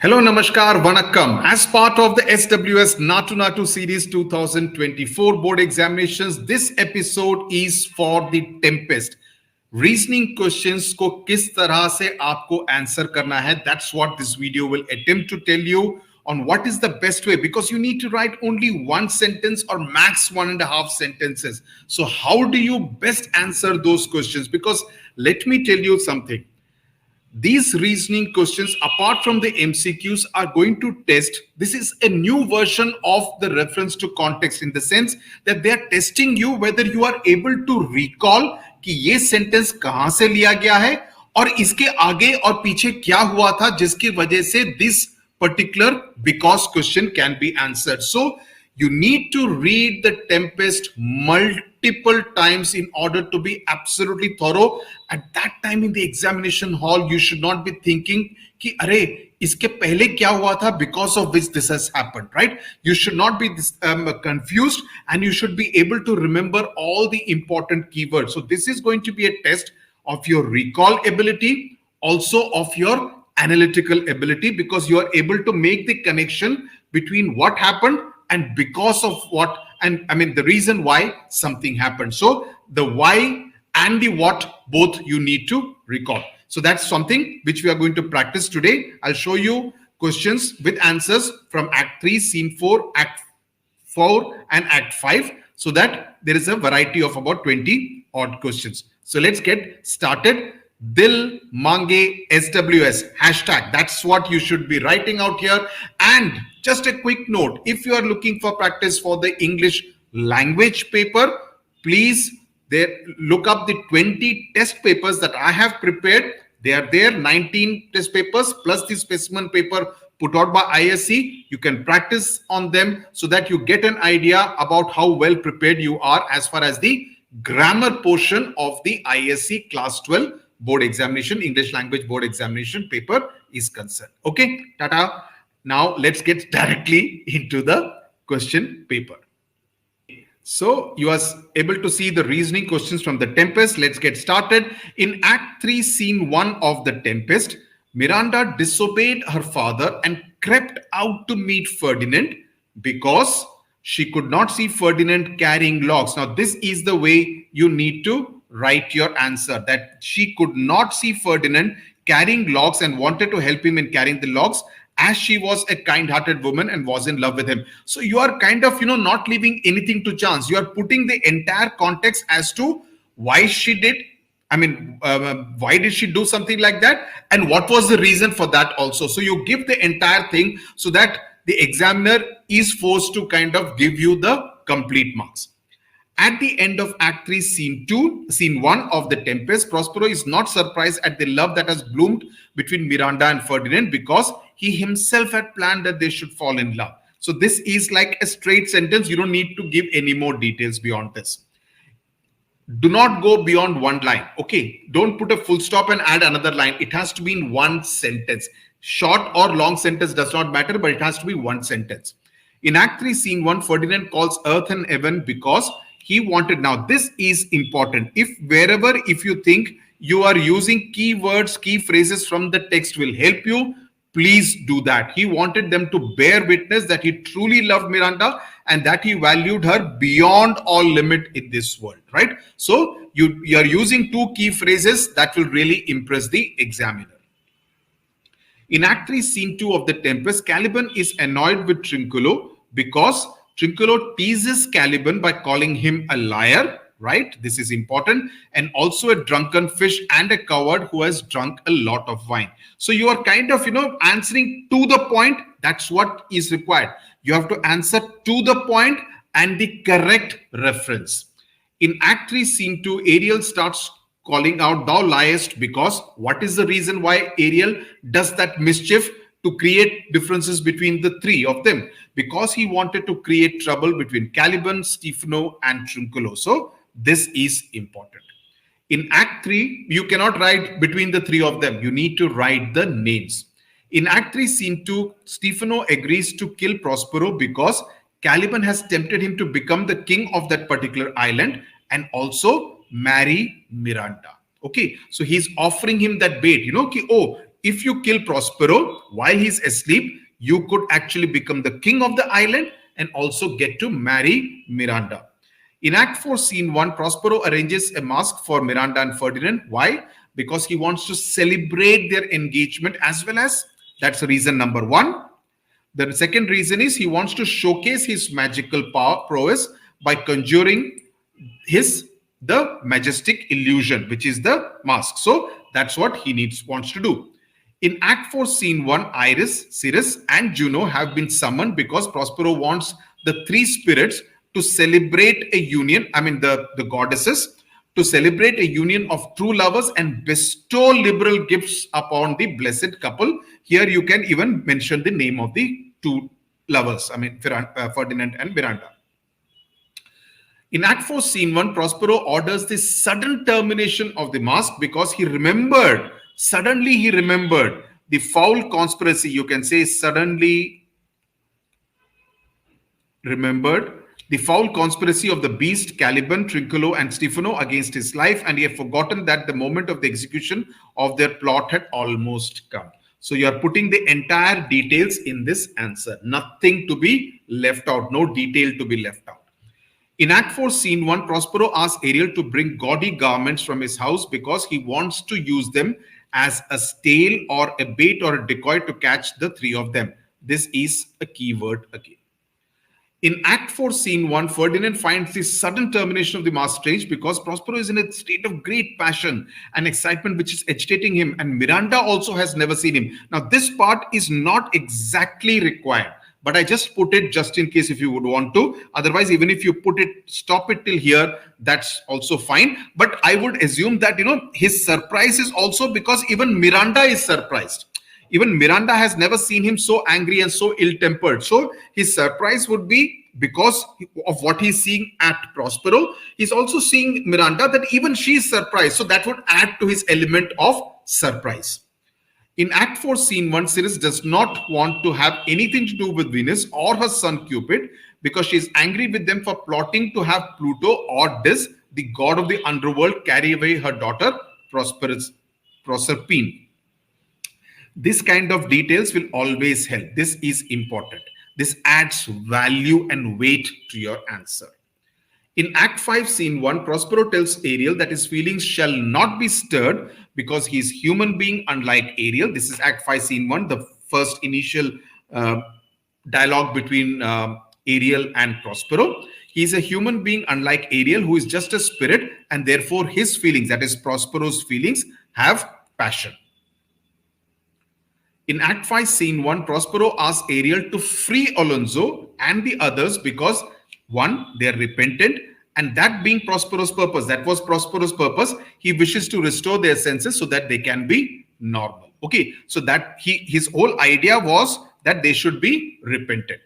Hello, Namaskar, Vanakkam. As part of the SWS Naatu series 2024 board examinations, this episode is for the Tempest. Reasoning questions को किस तरह से आपको answer करना है, that's what this video will attempt to tell you on what is the best way, because you need to write only one sentence or max 1.5 sentences. So how do you best answer those questions? Because let me tell you something. These reasoning questions, apart from the MCQs, are going to test. This is a new version of the reference to context, in the sense that they are testing you whether you are able to recall कि ये sentence कहां से लिया गया है और इसके आगे और पीछे क्या हुआ था जिसकी वजह से this particular because question can be answered. So you need to read the Tempest multiple times in order to be absolutely thorough. At that time in the examination hall, you should not be thinking कि अरे इसके पहले क्या हुआ था because of which this has happened, right? You should not be confused, and you should be able to remember all the important keywords. So this is going to be a test of your recall ability, also of your analytical ability, because you are able to make the connection between what happened and because of what, and I mean the reason why something happened. So the why and the what, both you need to recall. So that's something which we are going to practice today. I'll show you questions with answers from Act 3, Scene 4, Act 4 and Act 5, so that there is a variety of about 20 odd questions. So let's get started. Dil Mange SWS hashtag. That's what you should be writing out here. And just a quick note, if you are looking for practice for the English language paper, please look up the 20 test papers that I have prepared. They are there, 19 test papers plus the specimen paper put out by ISC. You can practice on them so that you get an idea about how well prepared you are as far as the grammar portion of the ISC class 12 board examination, English language board examination paper is concerned. Okay, tata. Now let's get directly into the question paper. So you are able to see the reasoning questions from the Tempest. Let's get started. In Act 3, Scene 1 of the Tempest, Miranda disobeyed her father and crept out to meet Ferdinand because she could not see Ferdinand carrying logs. Now, this is the way you need to write your answer, that she could not see Ferdinand carrying logs and wanted to help him in carrying the logs, as she was a kind-hearted woman and was in love with him. So you are kind of, not leaving anything to chance. You are putting the entire context as to why she did. I mean, why did she do something like that? And what was the reason for that also? So you give the entire thing so that the examiner is forced to kind of give you the complete marks. At the end of Act 3, Scene 1 of the Tempest, Prospero is not surprised at the love that has bloomed between Miranda and Ferdinand, because he himself had planned that they should fall in love. So this is like a straight sentence. You don't need to give any more details beyond this. Do not go beyond one line. Okay, don't put a full stop and add another line. It has to be in one sentence. Short or long sentence does not matter, but it has to be one sentence. In Act 3, Scene 1, Ferdinand calls earth and heaven because he wanted. Now this is important. If you think you are using keywords, key phrases from the text will help you, please do that. He wanted them to bear witness that he truly loved Miranda and that he valued her beyond all limit in this world, right? So you are using two key phrases that will really impress the examiner. In Act 3, Scene 2 of the Tempest, Caliban is annoyed with Trinculo because Trinculo teases Caliban by calling him a liar, right? This is important. And also a drunken fish and a coward who has drunk a lot of wine. So you are kind of, answering to the point. That's what is required. You have to answer to the point and the correct reference. In Act 3, Scene 2, Ariel starts calling out, "Thou liest," because what is the reason why Ariel does that mischief? To create differences between the three of them, because he wanted to create trouble between Caliban, Stefano, and Trinculo. So this is important. In Act 3, you cannot write between the three of them. You need to write the names. In Act 3, Scene 2, Stefano agrees to kill Prospero because Caliban has tempted him to become the king of that particular island and also marry Miranda. Okay, so he's offering him that bait, ki, oh, if you kill Prospero while he's asleep, you could actually become the king of the island and also get to marry Miranda. In Act 4, Scene 1, Prospero arranges a mask for Miranda and Ferdinand. Why? Because he wants to celebrate their engagement, as well as that's reason number one. The second reason is he wants to showcase his magical power prowess by conjuring his the majestic illusion, which is the mask. So that's what he wants to do. In Act 4, Scene 1, Iris, Cirrus, and Juno have been summoned because Prospero wants the three spirits to celebrate a union, the goddesses, to celebrate a union of true lovers and bestow liberal gifts upon the blessed couple. Here you can even mention the name of the two lovers, Ferdinand and Miranda. In Act 4, Scene 1, Prospero orders the sudden termination of the mask because suddenly he remembered the foul conspiracy. You can say suddenly remembered the foul conspiracy of the beast, Caliban, Trinculo, and Stefano against his life, and he had forgotten that the moment of the execution of their plot had almost come. So you are putting the entire details in this answer. Nothing to be left out, no detail to be left out. In Act 4, Scene 1, Prospero asks Ariel to bring gaudy garments from his house because he wants to use them as a stale or a bait or a decoy to catch the three of them. This is a key word again. In Act 4, Scene 1, Ferdinand finds the sudden termination of the mask strange because Prospero is in a state of great passion and excitement which is agitating him, and Miranda also has never seen him. Now, this part is not exactly required, but I just put it just in case if you would want to. Otherwise, even if you stop it till here, that's also fine. But I would assume that, his surprise is also because even Miranda is surprised. Even Miranda has never seen him so angry and so ill-tempered. So his surprise would be because of what he's seeing at Prospero. He's also seeing Miranda that even she's surprised. So that would add to his element of surprise. In Act 4, Scene 1, Cirrus does not want to have anything to do with Venus or her son Cupid because she is angry with them for plotting to have Pluto or Dis, the god of the underworld, carry away her daughter Proserpine. This kind of details will always help. This is important. This adds value and weight to your answer. In Act 5, Scene 1, Prospero tells Ariel that his feelings shall not be stirred because he is human being unlike Ariel. This is Act 5, Scene 1, the first initial dialogue between Ariel and Prospero. He is a human being unlike Ariel who is just a spirit, and therefore his feelings, that is Prospero's feelings, have passion. In Act 5, Scene 1, Prospero asks Ariel to free Alonso and the others because, one, they are repentant, and that being Prospero's purpose, that was Prospero's purpose, he wishes to restore their senses so that they can be normal. Okay, so that his whole idea was that they should be repentant.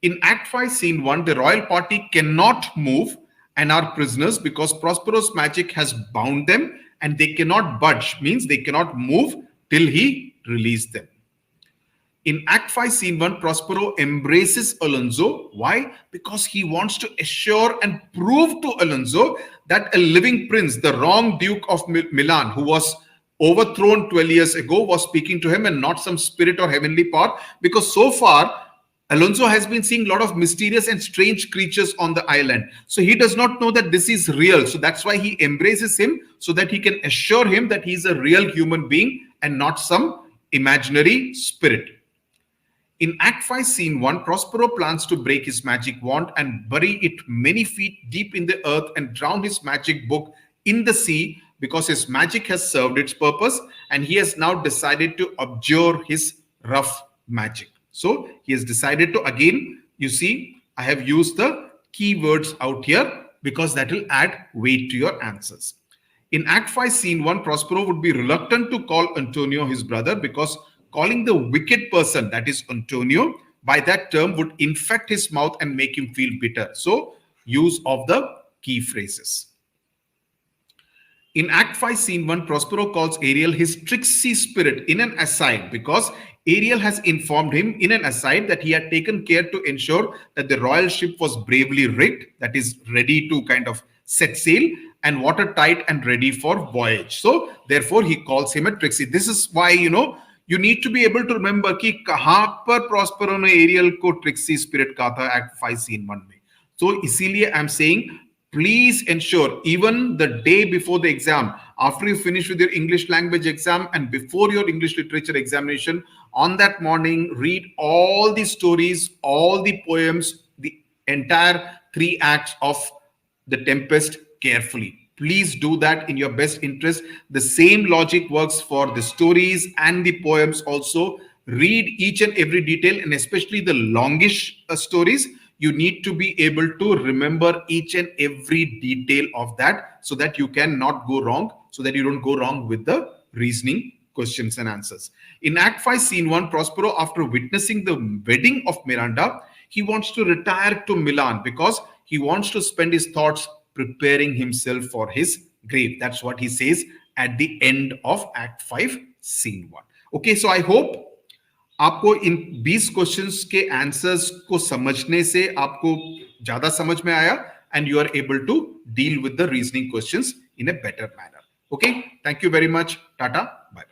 In Act 5, Scene 1, the royal party cannot move and are prisoners because Prospero's magic has bound them and they cannot budge, means they cannot move till he release them. In Act 5, Scene 1, Prospero embraces Alonso. Why? Because he wants to assure and prove to Alonso that a living prince, the wrong Duke of Milan, who was overthrown 12 years ago, was speaking to him and not some spirit or heavenly power. Because so far, Alonso has been seeing a lot of mysterious and strange creatures on the island. So he does not know that this is real. So that's why he embraces him so that he can assure him that he's a real human being and not some imaginary spirit. In Act 5, Scene 1, Prospero plans to break his magic wand and bury it many feet deep in the earth and drown his magic book in the sea because his magic has served its purpose and he has now decided to abjure his rough magic. So he has decided to, again, you see, I have used the keywords out here because that will add weight to your answers. In Act 5, Scene 1, Prospero would be reluctant to call Antonio his brother because calling the wicked person, that is Antonio, by that term would infect his mouth and make him feel bitter. So, use of the key phrases. In Act 5, Scene 1, Prospero calls Ariel his tricksy spirit in an aside because Ariel has informed him in an aside that he had taken care to ensure that the royal ship was bravely rigged, that is ready to kind of set sail, and watertight and ready for voyage. So therefore he calls him a tricksy. This is why, you need to be able to remember कि कहाँ पर Prospero ने Ariel को tricksy spirit कहा था Act 5 Scene 1 में. So इसीलिए I'm saying please ensure even the day before the exam, after you finish with your English language exam and before your English literature examination, on that morning read all the stories, all the poems, the entire 3 acts of the Tempest carefully. Please do that in your best interest. The same logic works for the stories and the poems also. Read each and every detail, and especially the longish stories. You need to be able to remember each and every detail of that so that you cannot go wrong, so that you don't go wrong with the reasoning questions and answers. In Act 5, Scene 1, Prospero, after witnessing the wedding of Miranda, he wants to retire to Milan because he wants to spend his thoughts preparing himself for his grave. That's what he says at the end of Act 5, Scene 1. Okay, so I hope आपको इन 20 questions के answers को समझने से आपको ज्यादा समझ में आया and you are able to deal with the reasoning questions in a better manner. Okay, thank you very much. Tata, bye.